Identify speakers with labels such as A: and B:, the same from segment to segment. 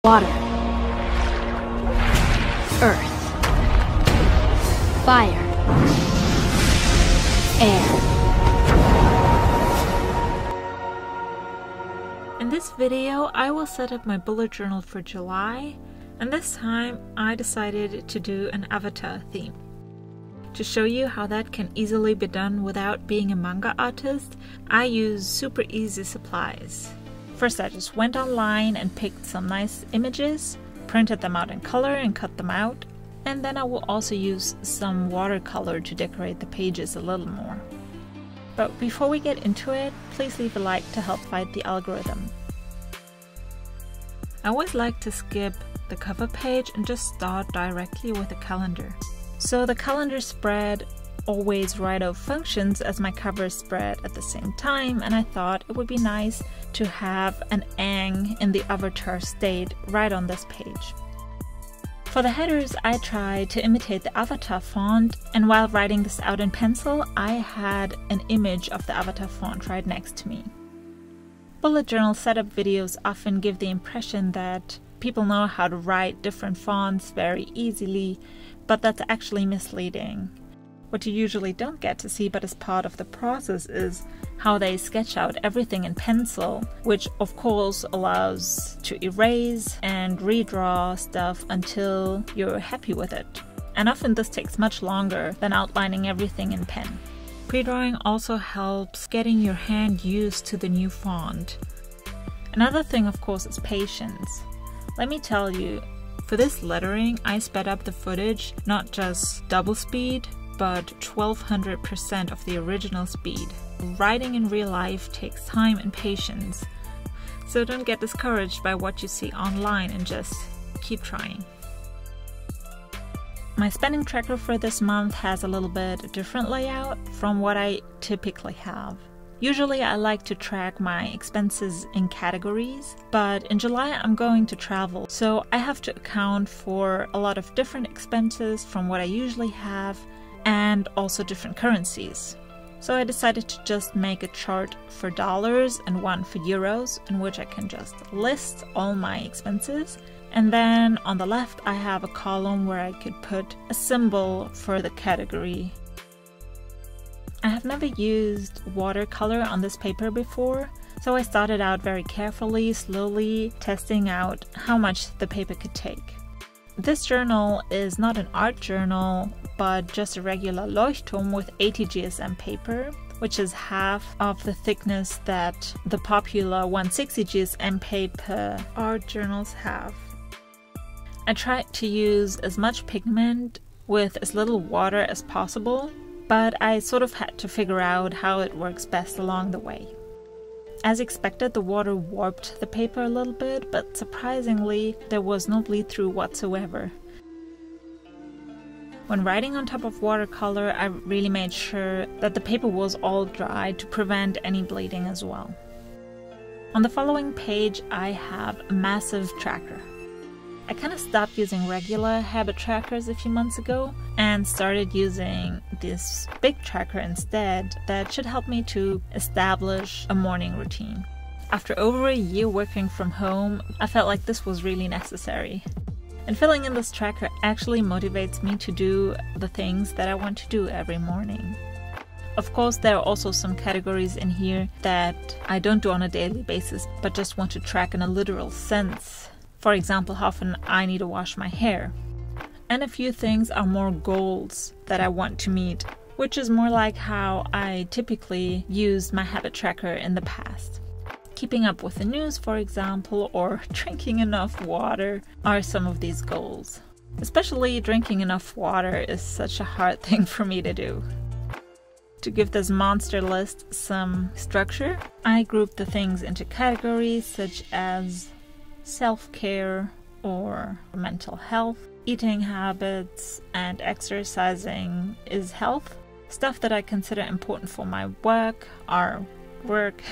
A: Water, earth, fire, air.
B: In this video, I will set up my bullet journal for July, and this time I decided to do an avatar theme. To show you how that can easily be done without being a manga artist, I use super easy supplies. First, I just went online and picked some nice images, printed them out in color and cut them out, and then I will also use some watercolor to decorate the pages a little more. But before we get into it, please leave a like to help fight the algorithm. I always like to skip the cover page and just start directly with a calendar. So the calendar spread always right of functions as my cover spread at the same time, and I thought it would be nice to have an ang in the avatar state right on this page. For the headers, I tried to imitate the avatar font, and while writing this out in pencil, I had an image of the avatar font right next to me. Bullet journal setup videos often give the impression that people know how to write different fonts very easily, but that's actually misleading. What you usually don't get to see but is part of the process is how they sketch out everything in pencil, which of course allows to erase and redraw stuff until you're happy with it. And often this takes much longer than outlining everything in pen. Pre-drawing also helps getting your hand used to the new font. Another thing, of course, is patience. Let me tell you, for this lettering I sped up the footage, not just double speed, but 1200% of the original speed. Writing in real life takes time and patience, so don't get discouraged by what you see online and just keep trying. My spending tracker for this month has a little bit different layout from what I typically have. Usually I like to track my expenses in categories, but in July I'm going to travel, so I have to account for a lot of different expenses from what I usually have, and also different currencies. So I decided to just make a chart for dollars and one for euros, in which I can just list all my expenses. And then on the left I have a column where I could put a symbol for the category. I have never used watercolor on this paper before, so I started out very carefully, slowly testing out how much the paper could take. This journal is not an art journal, but just a regular Leuchtturm with 80 GSM paper, which is half of the thickness that the popular 160 GSM paper art journals have. I tried to use as much pigment with as little water as possible, but I sort of had to figure out how it works best along the way. As expected, the water warped the paper a little bit, but surprisingly, there was no bleed through whatsoever. When writing on top of watercolor, I really made sure that the paper was all dry to prevent any bleeding as well. On the following page, I have a massive tracker. I kind of stopped using regular habit trackers a few months ago and started using this big tracker instead that should help me to establish a morning routine. After over a year working from home, I felt like this was really necessary. And filling in this tracker actually motivates me to do the things that I want to do every morning. Of course, there are also some categories in here that I don't do on a daily basis, but just want to track in a literal sense. For example, how often I need to wash my hair. And a few things are more goals that I want to meet, which is more like how I typically used my habit tracker in the past. Keeping up with the news, for example, or drinking enough water are some of these goals. Especially drinking enough water is such a hard thing for me to do. To give this monster list some structure, I grouped the things into categories such as self-care or mental health, eating habits and exercising is health. Stuff that I consider important for my work are work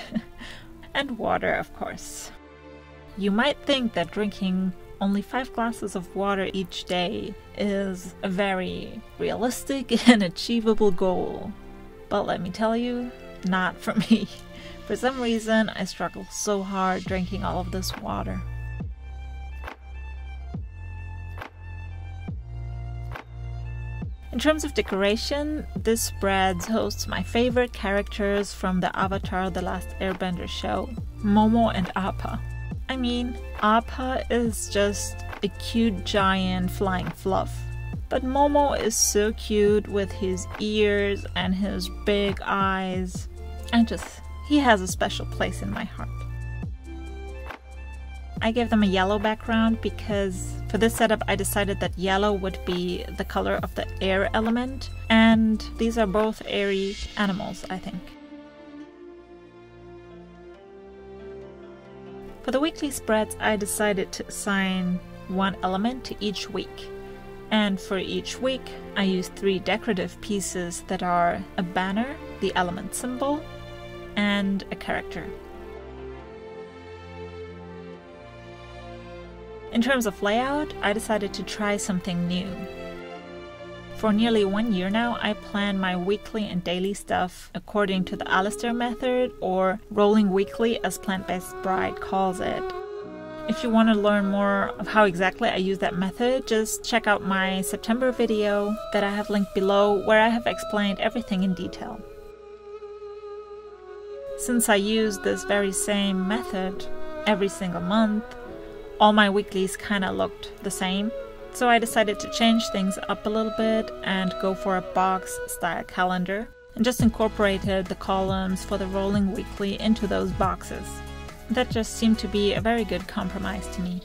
B: and water, of course. You might think that drinking only 5 glasses of water each day is a very realistic and achievable goal, but let me tell you, not for me. For some reason, I struggle so hard drinking all of this water. In terms of decoration, this spread hosts my favorite characters from the Avatar: The Last Airbender show, Momo and Appa. I mean, Appa is just a cute giant flying fluff. But Momo is so cute with his ears and his big eyes. He has a special place in my heart. I gave them a yellow background because for this setup I decided that yellow would be the color of the air element, and these are both airy animals, I think. For the weekly spreads I decided to assign one element to each week. And for each week I used 3 decorative pieces that are a banner, the element symbol, and a character. In terms of layout, I decided to try something new. For nearly 1 year now, I plan my weekly and daily stuff according to the Alistair method, or rolling weekly as Plant-Based Bride calls it. If you want to learn more of how exactly I use that method, just check out my September video that I have linked below, where I have explained everything in detail. Since I use this very same method every single month, all my weeklies kinda looked the same, so I decided to change things up a little bit and go for a box style calendar, and just incorporated the columns for the rolling weekly into those boxes. That just seemed to be a very good compromise to me.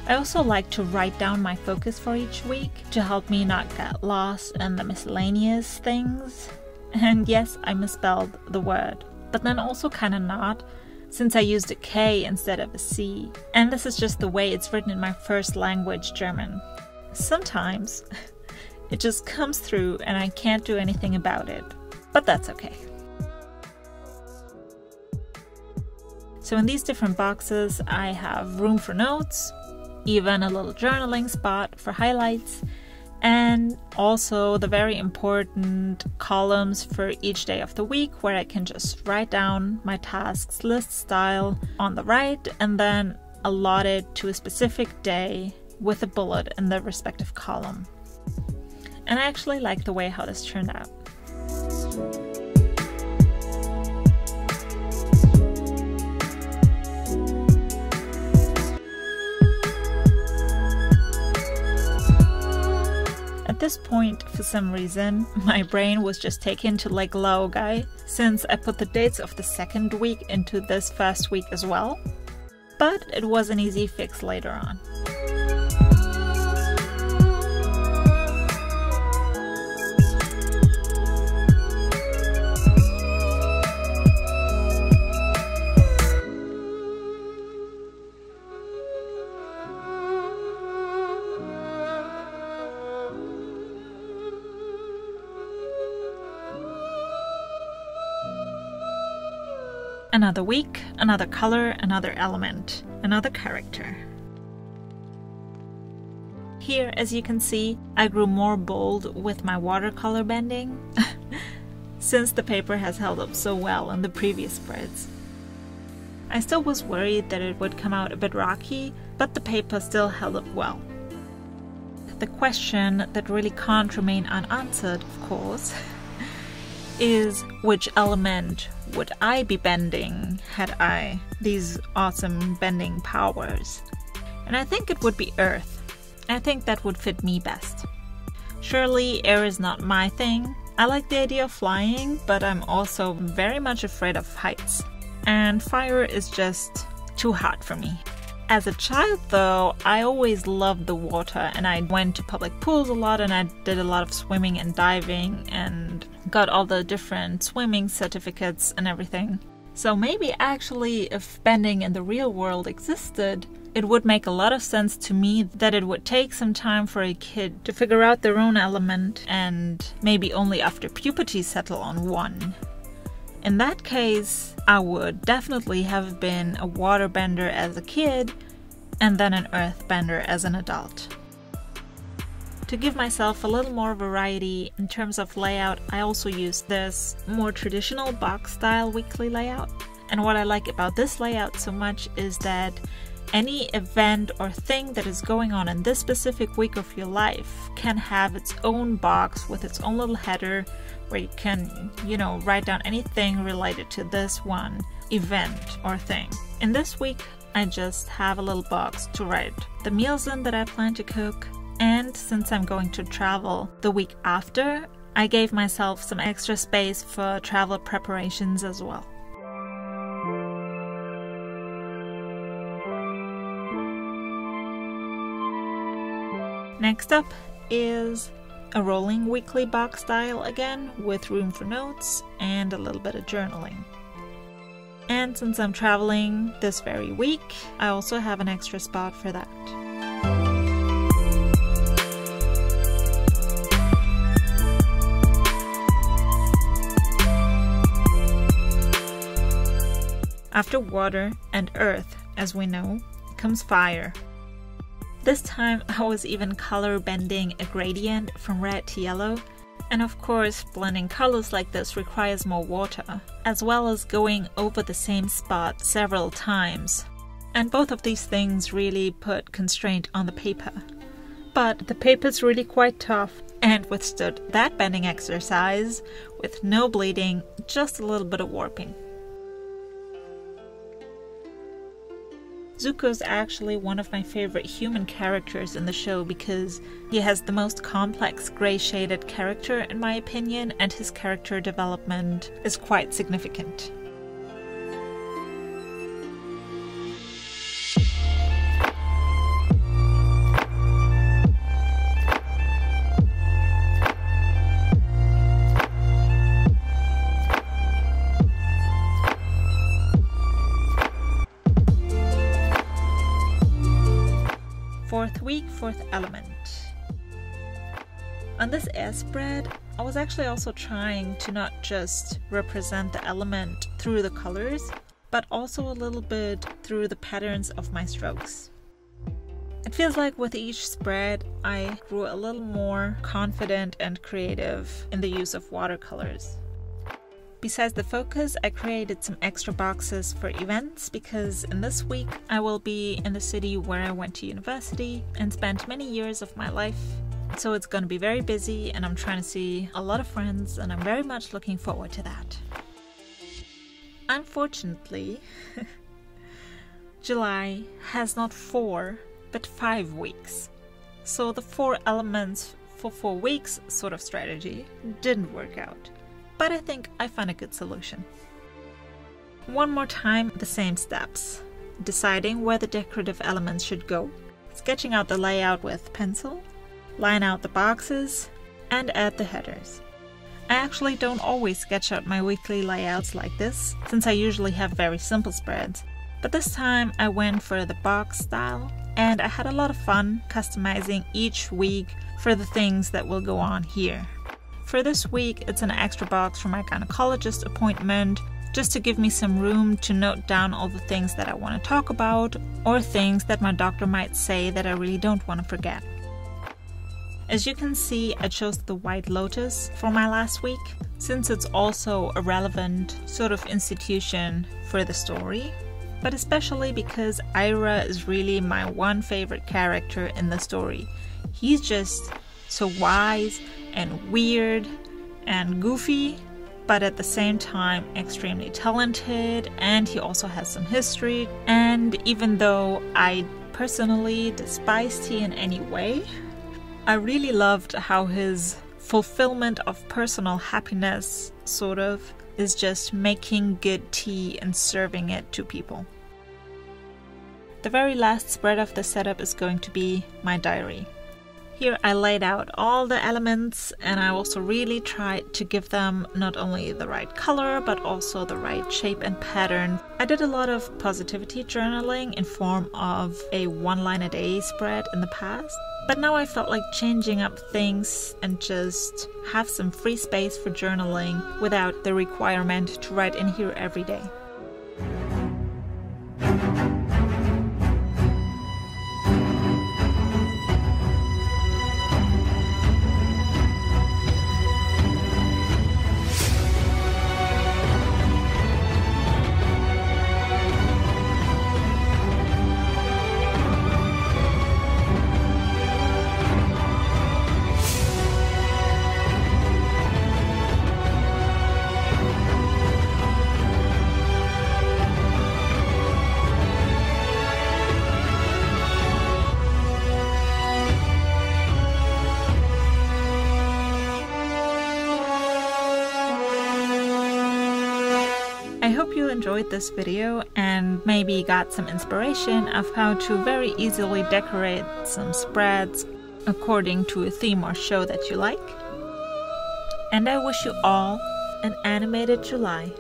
B: I also like to write down my focus for each week to help me not get lost in the miscellaneous things. And yes, I misspelled the word, but then also kinda not, since I used a K instead of a C. And this is just the way it's written in my first language, German. Sometimes it just comes through and I can't do anything about it, but that's okay. So in these different boxes, I have room for notes, even a little journaling spot for highlights, and also the very important columns for each day of the week, where I can just write down my tasks list style on the right and then allot it to a specific day with a bullet in the respective column. And I actually like the way how this turned out. At this point, for some reason, my brain was just taken to like Laogai, since I put the dates of the second week into this first week as well. But it was an easy fix later on. Another week, another color, another element, another character. Here, as you can see, I grew more bold with my watercolor bending, since the paper has held up so well in the previous spreads. I still was worried that it would come out a bit rocky, but the paper still held up well. The question that really can't remain unanswered, of course, is which element would I be bending had I these awesome bending powers? And I think it would be earth. I think that would fit me best. Surely air is not my thing. I like the idea of flying, but I'm also very much afraid of heights. And fire is just too hot for me. As a child though, I always loved the water, and I went to public pools a lot, and I did a lot of swimming and diving and got all the different swimming certificates and everything. So maybe actually if bending in the real world existed, it would make a lot of sense to me that it would take some time for a kid to figure out their own element, and maybe only after puberty settle on one. In that case, I would definitely have been a waterbender as a kid and then an earthbender as an adult. To give myself a little more variety in terms of layout, I also used this more traditional box style weekly layout. And what I like about this layout so much is that any event or thing that is going on in this specific week of your life can have its own box with its own little header where you can, write down anything related to this one event or thing. In this week, I just have a little box to write the meals in that I plan to cook. And since I'm going to travel the week after, I gave myself some extra space for travel preparations as well. Next up is a rolling weekly box style again, with room for notes and a little bit of journaling. And since I'm traveling this very week, I also have an extra spot for that. After water and earth, as we know, comes fire. This time I was even color bending a gradient from red to yellow, and of course blending colors like this requires more water, as well as going over the same spot several times. And both of these things really put constraint on the paper. But the paper's really quite tough and withstood that bending exercise with no bleeding, just a little bit of warping. Zuko's actually one of my favorite human characters in the show because he has the most complex gray-shaded character in my opinion, and his character development is quite significant. Fourth week, fourth element. On this air spread, I was actually also trying to not just represent the element through the colors, but also a little bit through the patterns of my strokes. It feels like with each spread, I grew a little more confident and creative in the use of watercolors. Besides the focus, I created some extra boxes for events because in this week I will be in the city where I went to university and spent many years of my life. So it's going to be very busy and I'm trying to see a lot of friends and I'm very much looking forward to that. Unfortunately, July has not 4 but 5 weeks. So the 4 elements for 4 weeks sort of strategy didn't work out. But I think I found a good solution. One more time, the same steps. Deciding where the decorative elements should go, sketching out the layout with pencil, line out the boxes, and add the headers. I actually don't always sketch out my weekly layouts like this, since I usually have very simple spreads. But this time I went for the box style, and I had a lot of fun customizing each week for the things that will go on here. For this week, it's an extra box for my gynecologist appointment, just to give me some room to note down all the things that I want to talk about, or things that my doctor might say that I really don't want to forget. As you can see, I chose the White Lotus for my last week, since it's also a relevant sort of institution for the story, but especially because Ira is really my one favorite character in the story. He's just so wise and weird and goofy, but at the same time extremely talented, and he also has some history. And even though I personally despise tea in any way, I really loved how his fulfillment of personal happiness sort of is just making good tea and serving it to people. The very last spread of the setup is going to be my diary. Here I laid out all the elements, and I also really tried to give them not only the right color but also the right shape and pattern. I did a lot of positivity journaling in form of a 1 line a day spread in the past, but now I felt like changing up things and just have some free space for journaling without the requirement to write in here every day. enjoyed this video and maybe got some inspiration of how to very easily decorate some spreads according to a theme or show that you like. And I wish you all an animated July.